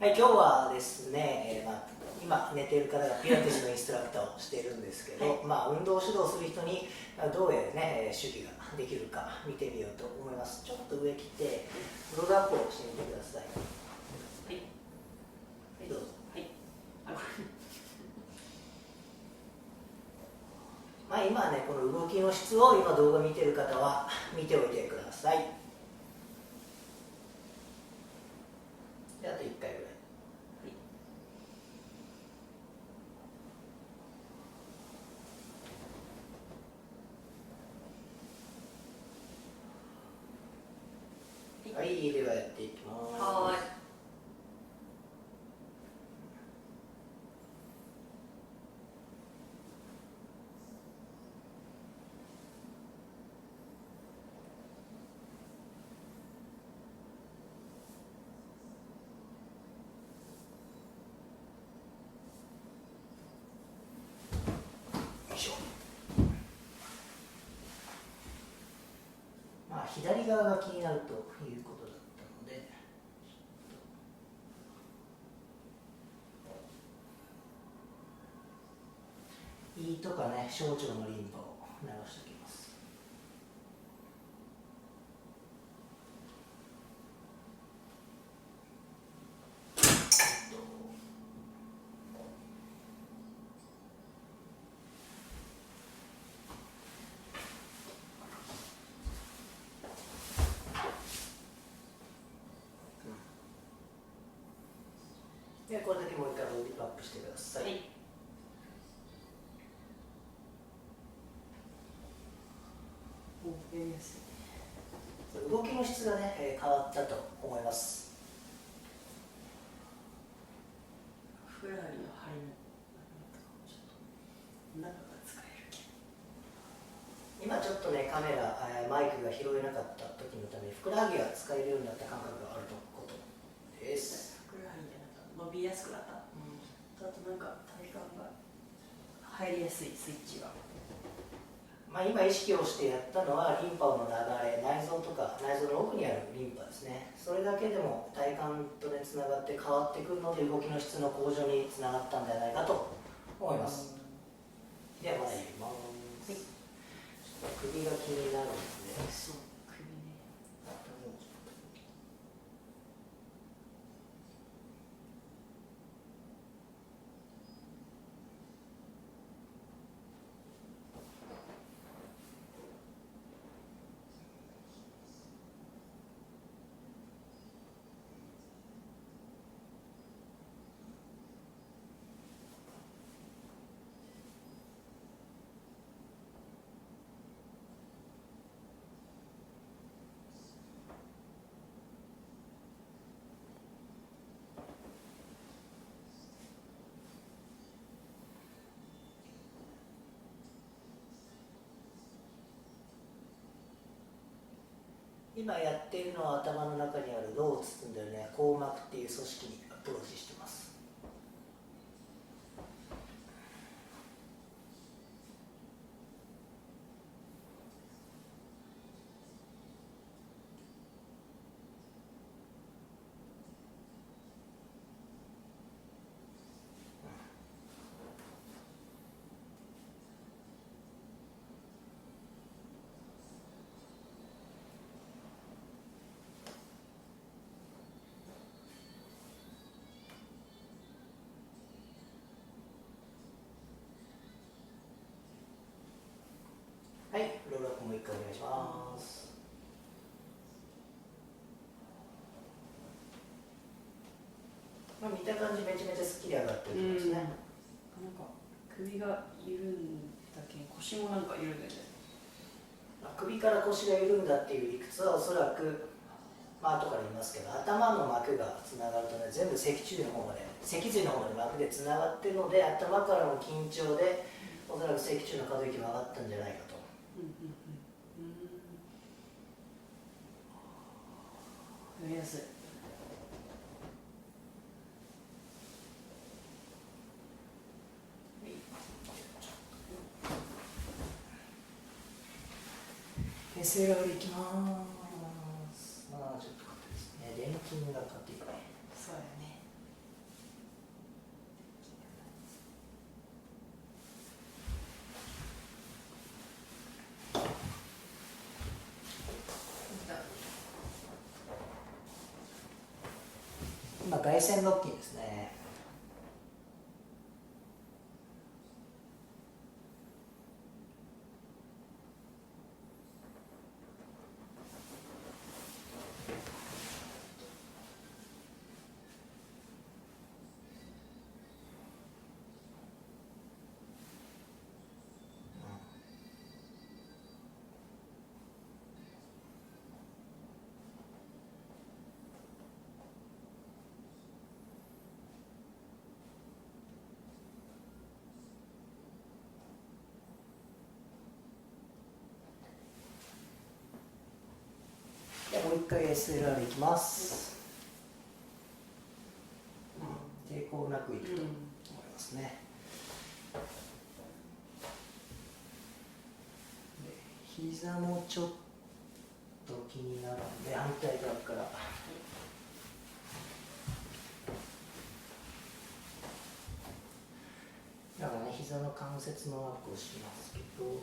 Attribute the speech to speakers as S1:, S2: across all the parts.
S1: はい、今日はですね、今寝ている方がピラティスのインストラクターをしているんですけど、運動指導する人にどうやってね、手技ができるか見てみようと思います。ちょっと上来て、ロールアップをしてみてください。
S2: はい。
S1: はい、どうぞ。
S2: はい。
S1: 今ね、この動きの質を今動画見ている方は見ておいてください。で、あと1回ぐらい。はい、ではやっていきます。
S2: はい。
S1: よいしょ。左側が気になるということだったので、胃とかね、小腸のリンパを流しておきます。でこれだけもう一回ロールアップしてください。
S2: はい。お、やりやすい。
S1: 動きの質がね、変わったと思います。
S2: ふくらはぎの張りのちょっと中が使えるけど。
S1: 今ちょっとね、カメラ、マイクが拾えなかった時のためにふくらはぎが使えるようになった感覚があるということです。
S2: ふくらはぎで伸びやすくなった。あとなんか体幹が入りやすいスイッチが。
S1: 今意識をしてやったのはリンパの流れ、内臓とか内臓の奥にあるリンパですね。それだけでも体幹とねつながって変わってくるので、動きの質の向上につながったんじゃないかと思います。ではまだやります。首が気になるので、
S2: そう、首ね。
S1: 今やっているのは頭の中にある脳を包んでいるね、硬膜っていう組織にアプローチしています。はい、ロールアップもう一回お願いします。見た感じめちゃめちゃすっきり上がってると思いますね。
S2: なんか首が緩んだけん、腰もなんか緩んでる。
S1: 首から腰が緩んだっていう理屈はおそらく、後から言いますけど、頭の膜がつながるとね、全部脊椎の方まで膜でつながってるので、頭からの緊張でおそらく脊柱の可動域も上がったんじゃないかと。
S2: やりやすい。
S1: 平成側でいきます。ちょっとですね、錬金が勝っていくね。
S2: そうやね。
S1: 今外旋ロッキンですね。でもう一回 SLR いきます、抵抗なくいくと思いますね、で膝もちょっと気になるんで反対側からだからね、膝の関節のワークをしますけど、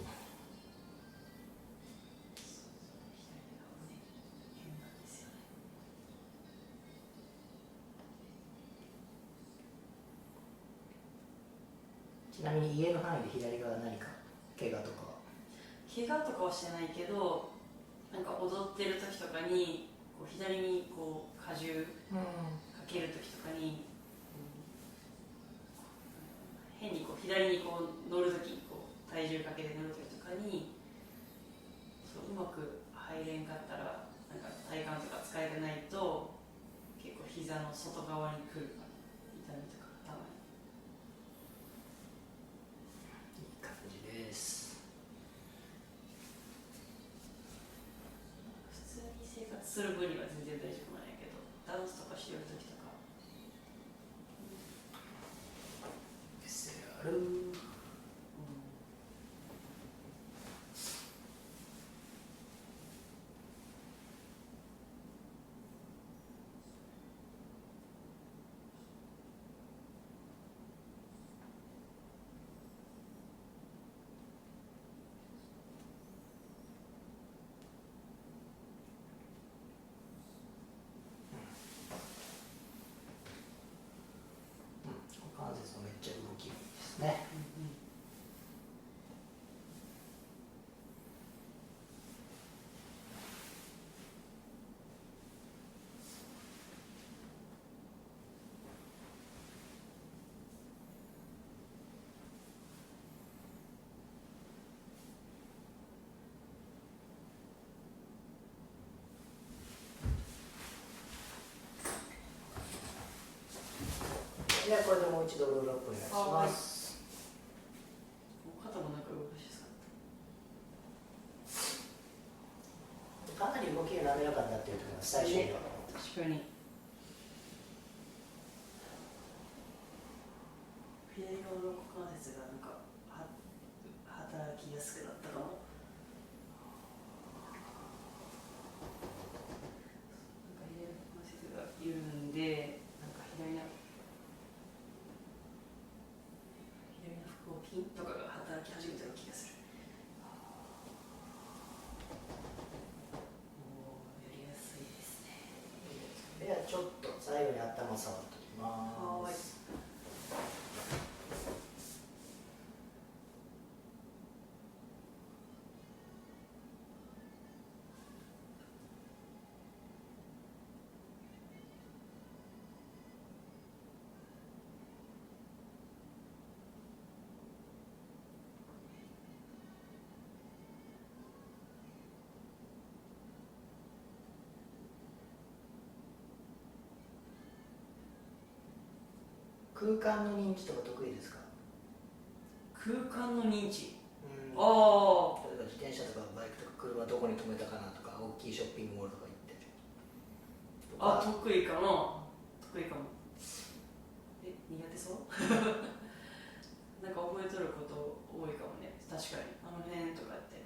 S1: ちなみに家の範囲で左側何か怪我とかは？
S2: 怪我とかはしてないけど、なんか踊ってる時とかにこう左にこう荷重かける時とかに、変にこう左にこう乗る時こう体重かけて乗る時とかにそううまく入れんかったら、なんか体幹とか使えてないと結構膝の外側に来る痛みとかたまに。
S1: いい感じです。
S2: 普通に生活する分には全然大丈夫なんやけど、ダンスとかしてる時とか、
S1: SLR、股関節もめっちゃ動きいいですね。ではこれでもう一度ロールアップお願いします。
S2: 肩もなんか動かしやすかった。
S1: かなり動きが滑らかになっていると思います、最初には。
S2: 確かに左側の股関節がなんか働きやすくなったかも。なんか左の股関節が緩んで、なんか左の腹横筋とかが働き始めたような気がする。やりやすいですね。
S1: ではちょっと最後に頭を触っておきます。空間の認知とか得意ですか？
S2: 空間の認知。
S1: 例え
S2: ああ。
S1: ば自転車とかバイクとか車どこに止めたかなとか、大きいショッピングモールとか行って
S2: あ、得意かな。得意かも。苦手そうなんか覚えとること多いかもね。確かにあの辺とかって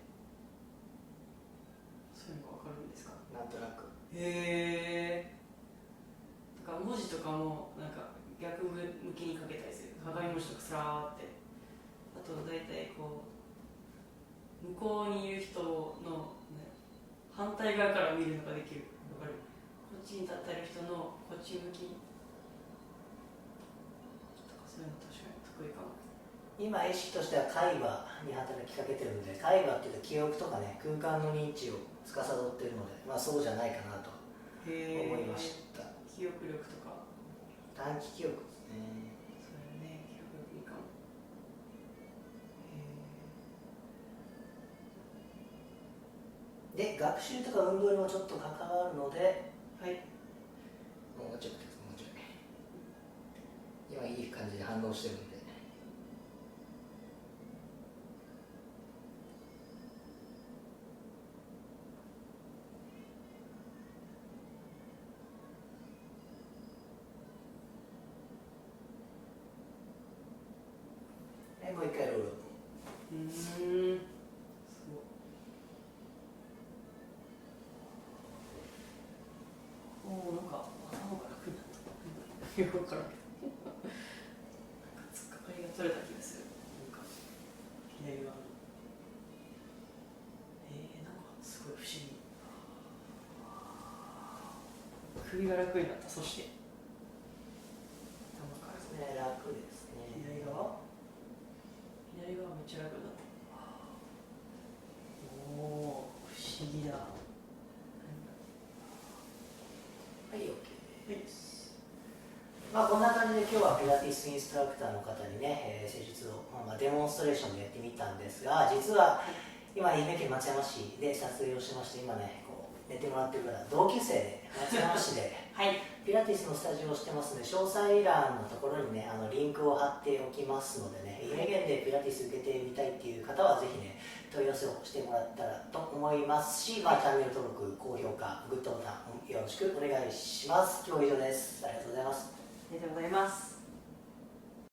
S2: そういうのが分かるんですか？
S1: なんとなく。
S2: へえ。だから文字とかもなんか逆向きに書けたりする。鏡文字とかスラーって。あと大体こう向こうにいる人の、ね、反対側から見るのができる。わかる？こっちに立ってる人のこっち向きこいいかも。
S1: 今意識としては海馬に働きかけてるので、海馬っていうと記憶とかね、空間の認知を司っているので、まあそうじゃないかなと思いました。
S2: 記憶力とか。
S1: 短期記憶ですね。
S2: そうだね、記憶力いいかも。
S1: で、学習とか運動にもちょっと関わるので、
S2: はい。
S1: もうちょい、もうちょい。今いい感じで反応してるんで。はい、もう一回ロール。
S2: すごい。おお、なんか頭が楽になった。よくわからんけど。なんかつっかかりが取れた気がする。なんか左側の。なんかすごい不思議。首が楽になった。そして頭から
S1: ね、楽ですね。
S2: 左側めっちゃ楽になった。おお、不思議だ。
S1: はい、OK です。まあこんな感じで今日はピラティスインストラクターの方にね、施術を、デモンストレーションでやってみたんですが、実は今愛媛県松山市で撮影をしまして、今ねこう寝てもらってるから同級生で松山市で
S2: はい。
S1: ピラティスのスタジオをしてますので、詳細欄のところにねリンクを貼っておきますのでね、愛媛県でピラティス受けてみたいっていう方はぜひね問い合わせをしてもらったらと思いますし、チャンネル登録、高評価、グッドボタンよろしくお願いします。今日は以上です。ありがとうございます。
S2: ありがとうございます。